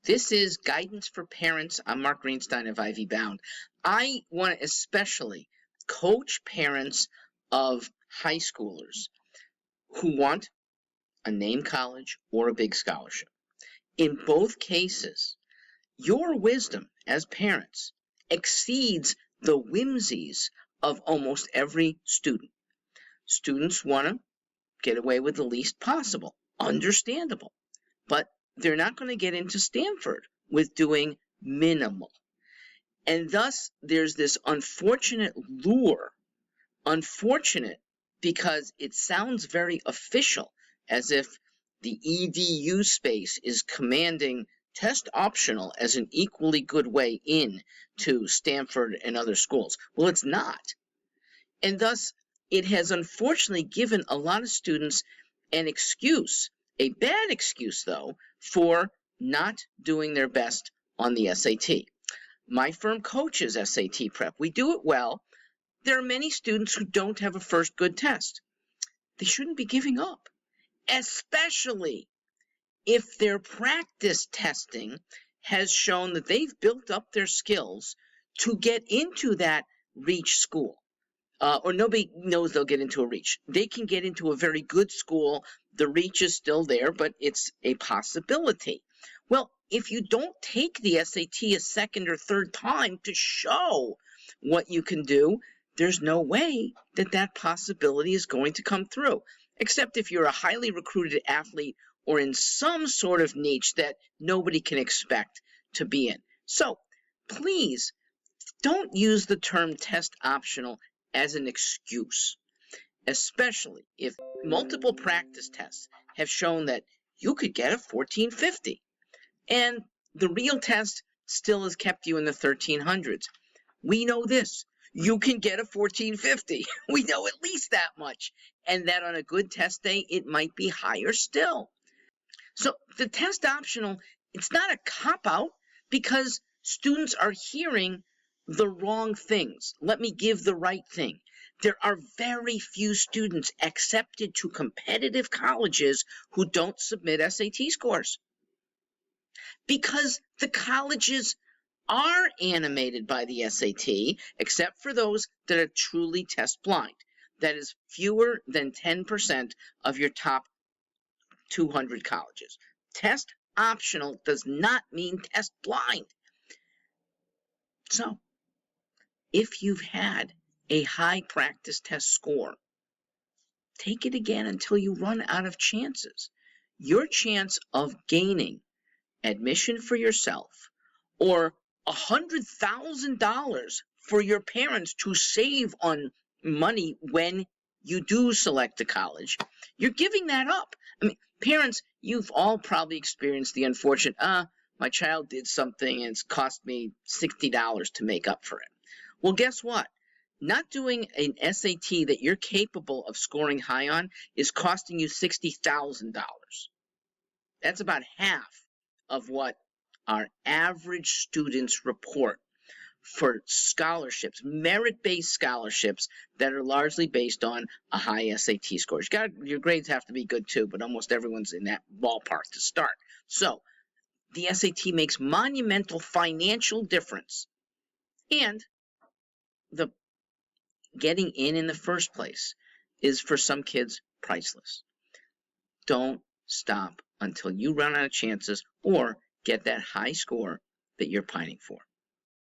This is Guidance for Parents. I'm Mark Greenstein of Ivy Bound. I want to especially coach parents of high schoolers who want a name college or a big scholarship. In both cases, your wisdom as parents exceeds the whimsies of almost every student. Students want to get away with the least possible. Understandable. But they're not going to get into Stanford with doing minimal. And thus, there's this unfortunate lure. Unfortunate because it sounds very official, as if the EDU space is commanding test optional as an equally good way in to Stanford and other schools. Well, it's not. And thus, it has unfortunately given a lot of students an excuse, a bad excuse though, for not doing their best on the SAT. My firm coaches SAT prep. We do it well. There are many students who don't have a first good test. They shouldn't be giving up, especially if their practice testing has shown that they've built up their skills to get into that reach school. Or nobody knows they'll get into a reach. They can get into a very good school. The reach is still there, but it's a possibility. Well, if you don't take the SAT a second or third time to show what you can do, there's no way that that possibility is going to come through, except if you're a highly recruited athlete or in some sort of niche that nobody can expect to be in. So please don't use the term test optional as an excuse, especially if multiple practice tests have shown that you could get a 1450 and the real test still has kept you in the 1300s. We know this. You can get a 1450. We know at least that much. And that on a good test day, it might be higher still. So the test optional, it's not a cop-out because students are hearing the wrong things. Let me give the right thing. There are very few students accepted to competitive colleges who don't submit SAT scores because the colleges are animated by the SAT, except for those that are truly test blind. That is fewer than 10% of your top 200 colleges. Test optional does not mean test blind. So, if you've had a high practice test score, take it again until you run out of chances. Your chance of gaining admission for yourself or $100,000 for your parents to save on money when you do select a college, you're giving that up. I mean, parents, you've all probably experienced the unfortunate, my child did something and it's cost me $60 to make up for it. Well, guess what? Not doing an SAT that you're capable of scoring high on is costing you $60,000. That's about half of what our average students report for scholarships, merit-based scholarships that are largely based on a high SAT score. Your grades have to be good too, but almost everyone's in that ballpark to start. So the SAT makes monumental financial difference. And the getting in the first place is for some kids priceless. Don't stop until you run out of chances or get that high score that you're pining for.